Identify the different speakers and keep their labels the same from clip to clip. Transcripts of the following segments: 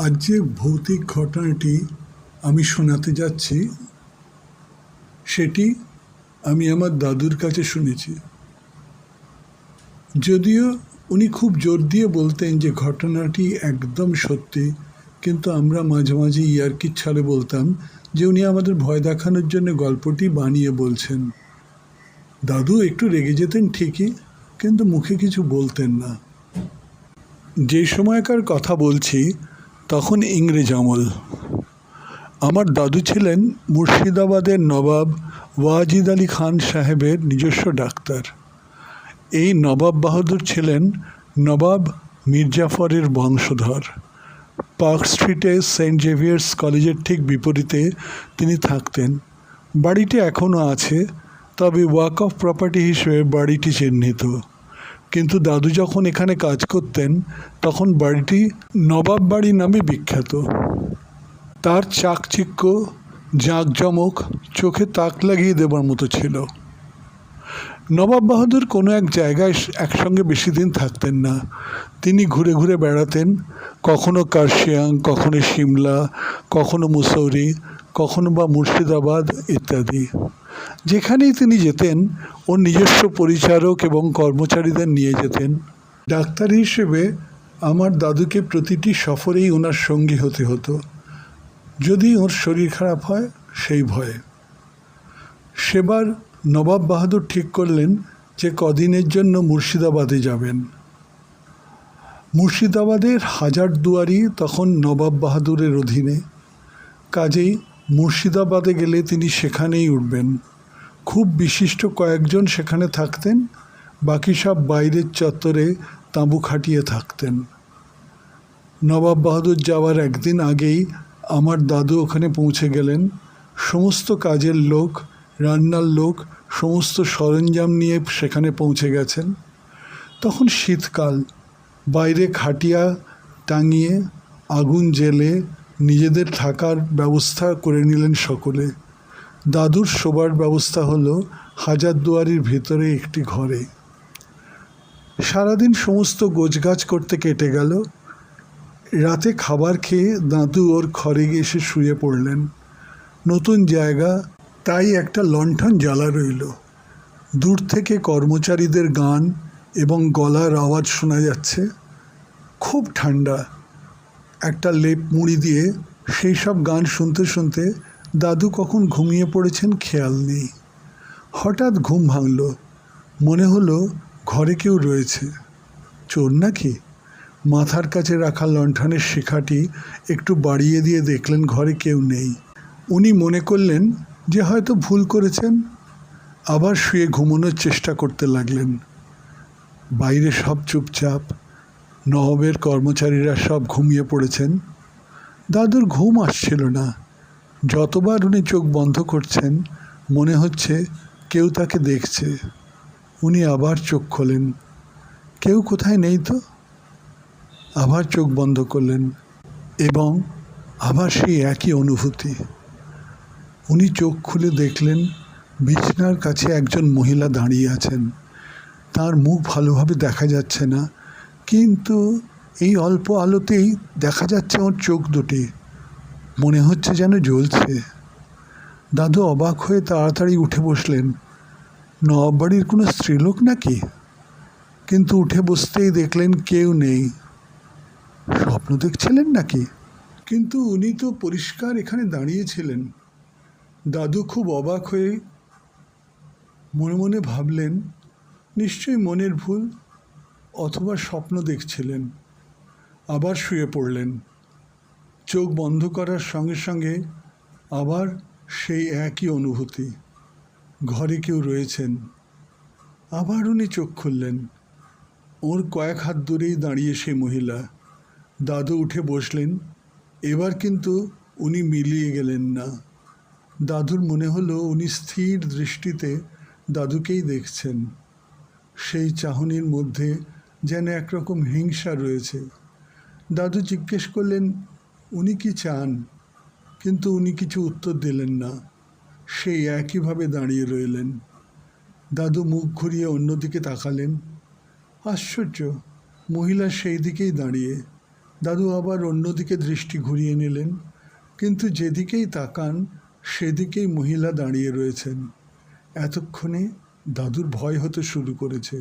Speaker 1: আজ যে ভৌতিক ঘটনাটি আমি শোনাতে যাচ্ছি সেটি আমি আমার দাদুর কাছে শুনেছি। যদিও উনি খুব জোর দিয়ে বলতেন যে ঘটনাটি একদম সত্যি, কিন্তু আমরা মাঝে মাঝে ইয়ার্কির ছলে বলতাম যে উনি আমাদের ভয় দেখানোর জন্য গল্পটি বানিয়ে বলছেন। দাদু একটু রেগে যেতেন ঠিকই, কিন্তু মুখে কিছু বলতেন না। যে সময়কার কথা বলছি তখন ইংরেজ আমল। আমার দাদু ছিলেন মুর্শিদাবাদের নবাব ওয়াজিদ আলী খান সাহেবের নিজস্ব ডাক্তার। এই নবাব বাহাদুর ছিলেন নবাব মির্জাফরের বংশধর। পার্ক স্ট্রিটে সেন্ট জেভিয়ার্স কলেজের ঠিক বিপরীতে তিনি থাকতেন। বাড়িটি এখনও আছে, তবে ওয়াক অফ প্রপার্টি হিসেবে বাড়িটি চিহ্নিত। কিন্তু দাদু যখন এখানে কাজ করতেন তখন বাড়িটি নবাব বাড়ি নামে বিখ্যাত। তার চাকচিক্য, জাঁকজমক চোখে তাক লাগিয়ে দেবার মতো ছিল। নবাব বাহাদুর কোনো এক জায়গায় একসঙ্গে বেশি দিন থাকতেন না। তিনি ঘুরে ঘুরে বেড়াতেন, কখনো কার্শিয়াং, কখনো সিমলা, কখনো মুসৌরি, কখনো বা মুর্শিদাবাদ ইত্যাদি। যেখানেই তিনি যেতেন ওর নিজস্ব পরিচারক এবং কর্মচারীদের নিয়ে যেতেন। ডাক্তার হিসেবে আমার দাদুকে প্রতিটি সফরেই ওনার সঙ্গী হতে হতো, যদি ওর শরীর খারাপ হয় সেই ভয়ে। সেবার নবাব বাহাদুর ঠিক করলেন যে কদিনের জন্য মুর্শিদাবাদে যাবেন। মুর্শিদাবাদের হাজারদুয়ারি তখন নবাব বাহাদুরের অধীনে, কাজেই মুর্শিদাবাদে গেলে তিনি সেখানেই উঠবেন। খুব বিশিষ্ট কয়েকজন সেখানে থাকতেন, বাকি সব বাইরের চত্বরে তাঁবু খাটিয়ে থাকতেন। নবাব বাহাদুর যাওয়ার একদিন আগেই আমার দাদু ওখানে পৌঁছে গেলেন। সমস্ত কাজের লোক, রান্নার লোক, সমস্ত সরঞ্জাম নিয়ে সেখানে পৌঁছে গেছেন। তখন শীতকাল, বাইরে খাটিয়া টাঙিয়ে আগুন জ্বেলে নিজেদের থাকার ব্যবস্থা করে নিলেন সকলে। দাদুর শোবার ব্যবস্থা হলো হাজারদুয়ারির ভেতরে একটি ঘরে। সারাদিন সমস্ত গোছগাছ করতে কেটে গেল। রাতে খাবার খেয়ে দাদু ওর ঘরে গিয়ে এসে শুয়ে পড়লেন। নতুন জায়গা, তাই একটা লণ্ঠন জ্বালা রইল। দূর থেকে কর্মচারীদের গান এবং গলার আওয়াজ শোনা যাচ্ছে। খুব ঠান্ডা। একটা লেপ মুড়ি দিয়ে সেই সব গান শুনতে শুনতে দাদু কখন ঘুমিয়ে পড়েছেন খেয়াল নেই। হঠাৎ ঘুম ভাঙল। মনে হলো ঘরে কেউ রয়েছে। চোর নাকি? মাথার কাছে রাখা লণ্ঠনের শিখাটি একটু বাড়িয়ে দিয়ে দেখলেন ঘরে কেউ নেই। উনি মনে করলেন যে হয়তো ভুল করেছেন। আবার শুয়ে ঘুমানোর চেষ্টা করতে লাগলেন। বাইরে সব চুপচাপ, নবাবের কর্মচারীরা সব ঘুমিয়ে পড়েছেন। দাদুর ঘুম আসছিল না। যতবার উনি চোখ বন্ধ করছেন মনে হচ্ছে কেউ তাকে দেখছে। উনি আবার চোখ খোলেন, কেউ কোথায় নেই তো। আবার চোখ বন্ধ করলেন এবং আবার সেই একই অনুভূতি। উনি চোখ খুলে দেখলেন বিছানার কাছে একজন মহিলা দাঁড়িয়ে আছেন। তার মুখ ভালোভাবে দেখা যাচ্ছে না, কিন্তু এই অল্প আলোতেই দেখা যাচ্ছে ওর চোখ দুটি, মনে হচ্ছে যেন জ্বলছে। দাদু অবাক হয়ে তাড়াতাড়ি উঠে বসলেন। নবাব বাড়ির কোনো স্ত্রীলোক নাকি? কিন্তু উঠে বসতেই দেখলেন কেউ নেই। স্বপ্ন দেখছিলেন নাকি? কিন্তু উনি তো পরিষ্কার এখানে দাঁড়িয়েছিলেন। দাদু খুব অবাক হয়ে মনে মনে ভাবলেন নিশ্চয়ই মনের ভুল, অথবা স্বপ্ন দেখছিলেন। আবার শুয়ে পড়লেন। চোখ বন্ধ করার সঙ্গে সঙ্গে আবার সেই একই অনুভূতি, ঘরে কেউ রয়েছেন। আবার উনি চোখ খুললেন। ওর কয়েক হাত দূরেই দাঁড়িয়ে সেই মহিলা। দাদু উঠে বসলেন। এবার কিন্তু উনি মিলিয়ে গেলেন না। দাদুর মনে হলো উনি স্থির দৃষ্টিতে দাদুকেই দেখছেন। সেই চাহনির মধ্যে যেন একরকম হিংসা রয়েছে। দাদু জিজ্ঞেস করলেন উনি কি চান, কিন্তু উনি কিছু উত্তর দিলেন না। সেই একইভাবে দাঁড়িয়ে রইলেন। দাদু মুখ ঘুরিয়ে অন্যদিকে তাকালেন। আশ্চর্য, মহিলা সেই দিকেই দাঁড়িয়ে। দাদু আবার অন্যদিকে দৃষ্টি ঘুরিয়ে নিলেন, কিন্তু যেদিকেই তাকান সেদিকেই মহিলা দাঁড়িয়ে রয়েছেন। এতক্ষণে দাদুর ভয় হতে শুরু করেছে।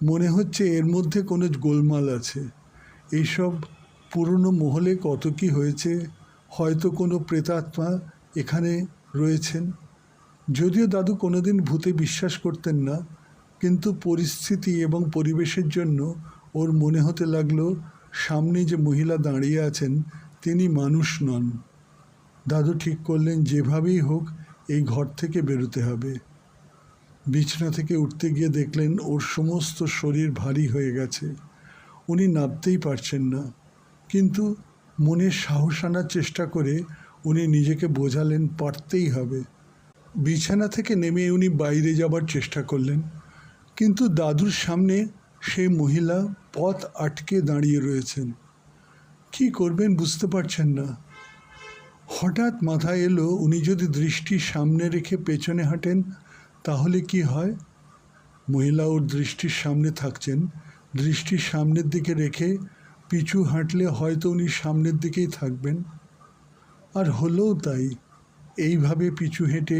Speaker 1: মনে হচ্ছে এর মধ্যে কোনো গোলমাল আছে। এইসব পুরনো মহলে কত কি হয়েছে, হয়তো কোনো প্রেতাত্মা এখানে রয়েছেন। যদিও দাদু কোনোদিন ভূতে বিশ্বাস করতেন না, কিন্তু পরিস্থিতি এবং পরিবেশের জন্য ওর মনে হতে লাগলো সামনে যে মহিলা দাঁড়িয়ে আছেন তিনি মানুষ নন। দাদু ঠিক করলেন যেভাবেই হোক এই ঘর থেকে বেরোতে হবে। বিছানা থেকে উঠতে গিয়ে দেখলেন ওর সমস্ত শরীর ভারী হয়ে গেছে। উনি নামতেই পারছেন না, কিন্তু মনে সাহস আনার চেষ্টা করে উনি নিজেকে বোঝালেন পারতেই হবে। বিছানা থেকে নেমে উনি বাইরে যাবার চেষ্টা করলেন, কিন্তু দাদুর সামনে সেই মহিলা পথ আটকে দাঁড়িয়ে রয়েছেন। কি করবেন বুঝতে পারছেন না। হঠাৎ মাথায় এলো উনি যদি দৃষ্টি সামনে রেখে পেছনে হাঁটেন তাহলে কি হয়। মহিলা ওর দৃষ্টির সামনে থাকছেন, দৃষ্টির সামনের দিকে রেখে পিছু হাঁটলে হয়তো উনি সামনের দিকেই থাকবেন। আর হলোও তাই। এইভাবে পিছু হেঁটে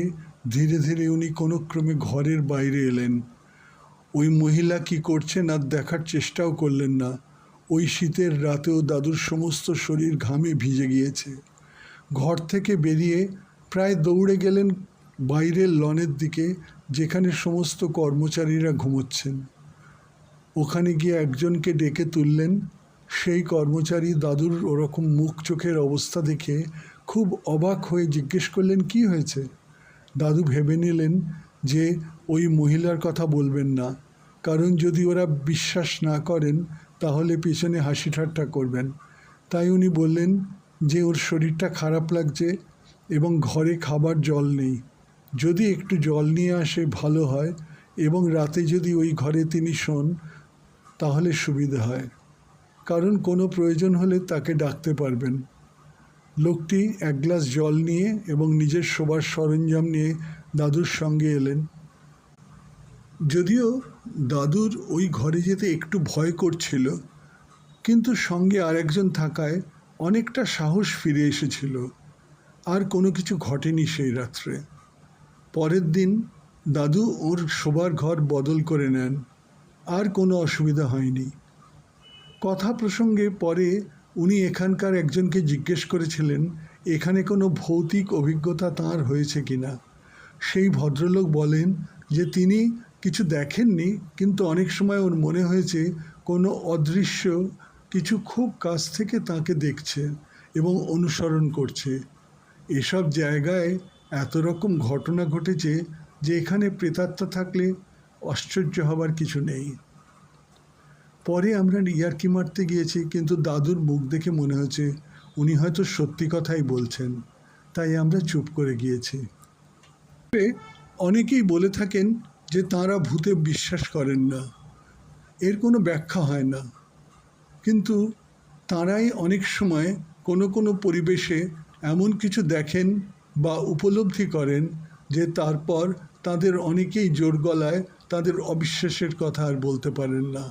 Speaker 1: ধীরে ধীরে উনি কোনো ক্রমে ঘরের বাইরে এলেন। ওই মহিলা কি করছেন আর দেখার চেষ্টাও করলেন না। ওই শীতের রাতেও দাদুর সমস্ত শরীর ঘামে ভিজে গিয়েছে। ঘর থেকে বেরিয়ে প্রায় দৌড়ে গেলেন বাইরের লনের দিকে, যেখানে সমস্ত কর্মচারীরা ঘুমোচ্ছেন। ওখানে গিয়ে একজনকে ডেকে তুললেন। সেই কর্মচারী দাদুর ওরকম মুখ চোখের অবস্থা দেখে খুব অবাক হয়ে জিজ্ঞেস করলেন কি হয়েছে। দাদু ভেবে নিলেন যে ওই মহিলার কথা বলবেন না, কারণ যদি ওরা বিশ্বাস না করেন তাহলে পিছনে হাসি ঠাট্টা করবেন। তাই উনি বললেন যে ওর শরীরটা খারাপ লাগছে এবং ঘরে খাবার জল নেই, যদি একটু জল নিয়ে আসে ভালো হয়, এবং রাতে যদি ওই ঘরে তিনি শোন তাহলে সুবিধা হয়, কারণ কোনো প্রয়োজন হলে তাকে ডাকতে পারবেন। লোকটি এক গ্লাস জল নিয়ে এবং নিজের শোবার সরঞ্জাম নিয়ে দাদুর সঙ্গে এলেন। যদিও দাদুর ওই ঘরে যেতে একটু ভয় করছিল, কিন্তু সঙ্গে আরেকজন থাকায় অনেকটা সাহস ফিরে এসেছিল। আর কোনো কিছু ঘটেনি সেই রাত্রে। পরের দিন দাদু ওর শোবার ঘর বদল করে নেন, আর কোনো অসুবিধা হয়নি। কথা প্রসঙ্গে পরে উনি এখানকার একজনকে জিজ্ঞেস করেছিলেন এখানে কোনো ভৌতিক অভিজ্ঞতা তাঁর হয়েছে কিনা। সেই ভদ্রলোক বলেন যে তিনি কিছু দেখেননি, কিন্তু অনেক সময় ওর মনে হয়েছে কোনো অদৃশ্য কিছু খুব কাছ থেকে তাকে দেখছে এবং অনুসরণ করছে। এসব জায়গায় এত রকম ঘটনা ঘটেছে যে এখানে প্রেতাত্মা থাকলে আশ্চর্য হবার কিছু নেই। পরে আমরা ইয়ার্কি মারতে গিয়েছি, কিন্তু দাদুর মুখ দেখে মনে হয়েছে উনি হয়তো সত্যি কথাই বলছেন, তাই আমরা চুপ করে গিয়েছি। অনেকেই বলে থাকেন যে তাঁরা ভূতে বিশ্বাস করেন না, এর কোনো ব্যাখ্যা হয় না, কিন্তু তাঁরাই অনেক সময় কোনো কোনো পরিবেশে এমন কিছু দেখেন বা উপলব্ধি করেন যে তারপর তাদের অনেকেই জোর গলায় তাদের অবিশ্বাসের কথা আর বলতে পারেন না।